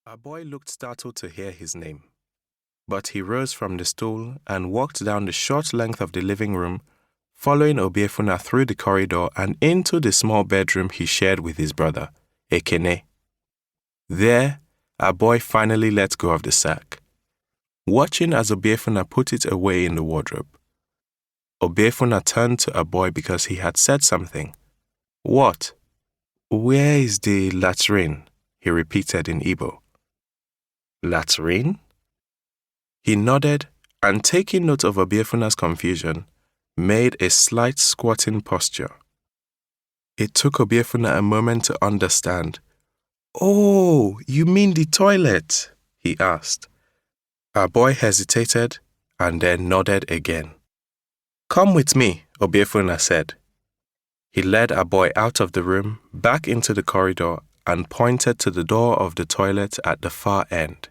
Our boy looked startled to hear his name, but he rose from the stool and walked down the short length of the living room, following Obiefuna through the corridor and into the small bedroom he shared with his brother, Ekene. There, our boy finally let go of the sack, watching as Obiefuna put it away in the wardrobe. Obiefuna turned to our boy because he had said something. "What? Where is the latrine?" he repeated in Igbo. "Latrine?" He nodded and, taking note of Obiefuna's confusion, made a slight squatting posture. It took Obiefuna a moment to understand. "Oh, you mean the toilet?" he asked. Our boy hesitated and then nodded again. "Come with me," Obiefuna said. He led our boy out of the room, back into the corridor, and pointed to the door of the toilet at the far end.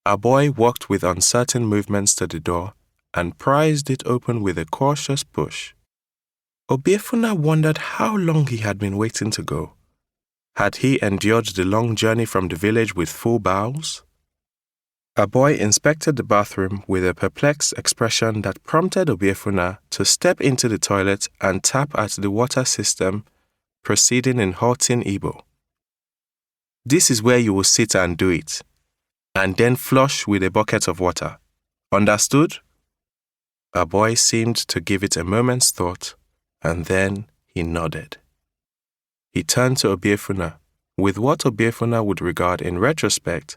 Our boy walked with uncertain movements to the door and prized it open with a cautious push. Obiefuna wondered how long he had been waiting to go. Had he endured the long journey from the village with full bowels? Our boy inspected the bathroom with a perplexed expression that prompted Obiefuna to step into the toilet and tap at the water system, proceeding in halting Igbo. "This is where you will sit and do it, and then flush with a bucket of water. Understood?" Our boy seemed to give it a moment's thought, and then he nodded. He turned to Obiefuna with what Obiefuna would regard in retrospect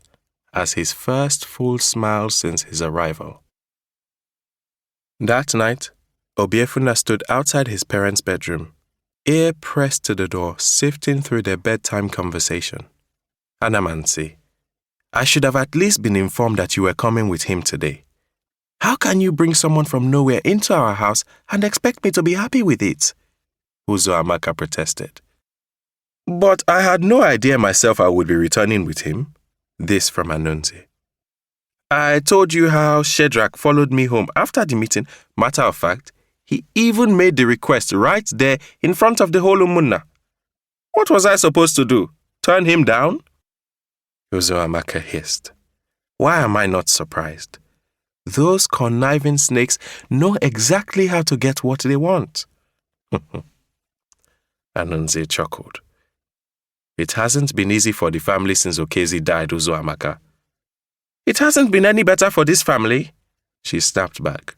as his first full smile since his arrival. That night, Obiefuna stood outside his parents' bedroom, ear pressed to the door, sifting through their bedtime conversation. "Anamansi, I should have at least been informed that you were coming with him today. How can you bring someone from nowhere into our house and expect me to be happy with it?" Uzoamaka protested. "But I had no idea myself I would be returning with him." This from Ngozie. "I told you how Shedrack followed me home after the meeting. Matter of fact, he even made the request right there in front of the whole Umunna. What was I supposed to do? Turn him down?" Uzoamaka hissed. "Why am I not surprised? Those conniving snakes know exactly how to get what they want." Ngozie chuckled. "It hasn't been easy for the family since Okezie died, Uzoamaka." "It hasn't been any better for this family," she snapped back.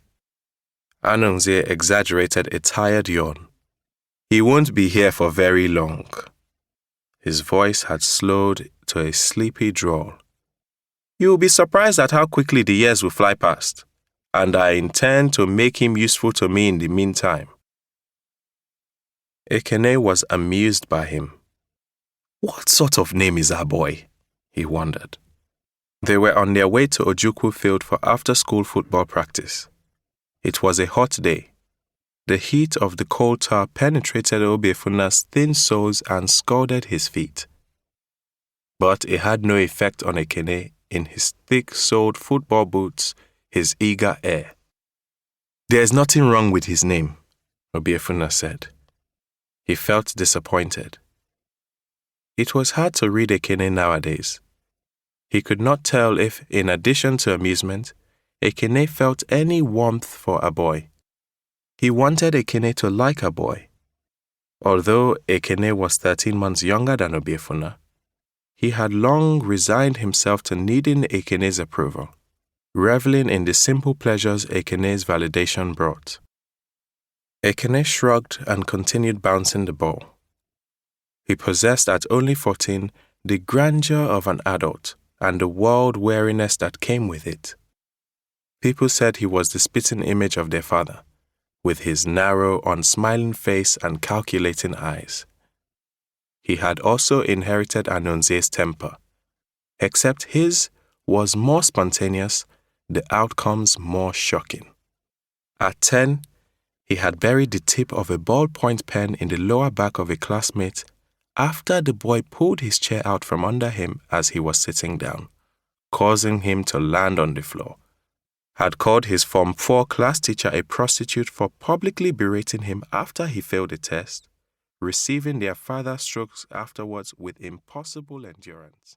Ngozie exaggerated a tired yawn. "He won't be here for very long." His voice had slowed to a sleepy drawl. "You'll be surprised at how quickly the years will fly past, and I intend to make him useful to me in the meantime." Ekene was amused by him. What sort of name is our boy? He wondered. They were on their way to Ojukwu Field for after-school football practice. It was a hot day. The heat of the coal tar penetrated Obiefuna's thin soles and scalded his feet. But it had no effect on Ekene in his thick-soled football boots, his eager air. "There's nothing wrong with his name," Obiefuna said. He felt disappointed. It was hard to read Ekene nowadays. He could not tell if, in addition to amusement, Ekene felt any warmth for a boy. He wanted Ekene to like a boy. Although Ekene was 13 months younger than Obiefuna, he had long resigned himself to needing Ekene's approval, reveling in the simple pleasures Ekene's validation brought. Ekene shrugged and continued bouncing the ball. He possessed at only 14 the grandeur of an adult and the world-weariness that came with it. People said he was the spitting image of their father, with his narrow, unsmiling face and calculating eyes. He had also inherited Anonze's temper, except his was more spontaneous, the outcomes more shocking. At 10, he had buried the tip of a ballpoint pen in the lower back of a classmate after the boy pulled his chair out from under him as he was sitting down, causing him to land on the floor. Had called his Form 4 class teacher a prostitute for publicly berating him after he failed the test, receiving their father strokes afterwards with impossible endurance.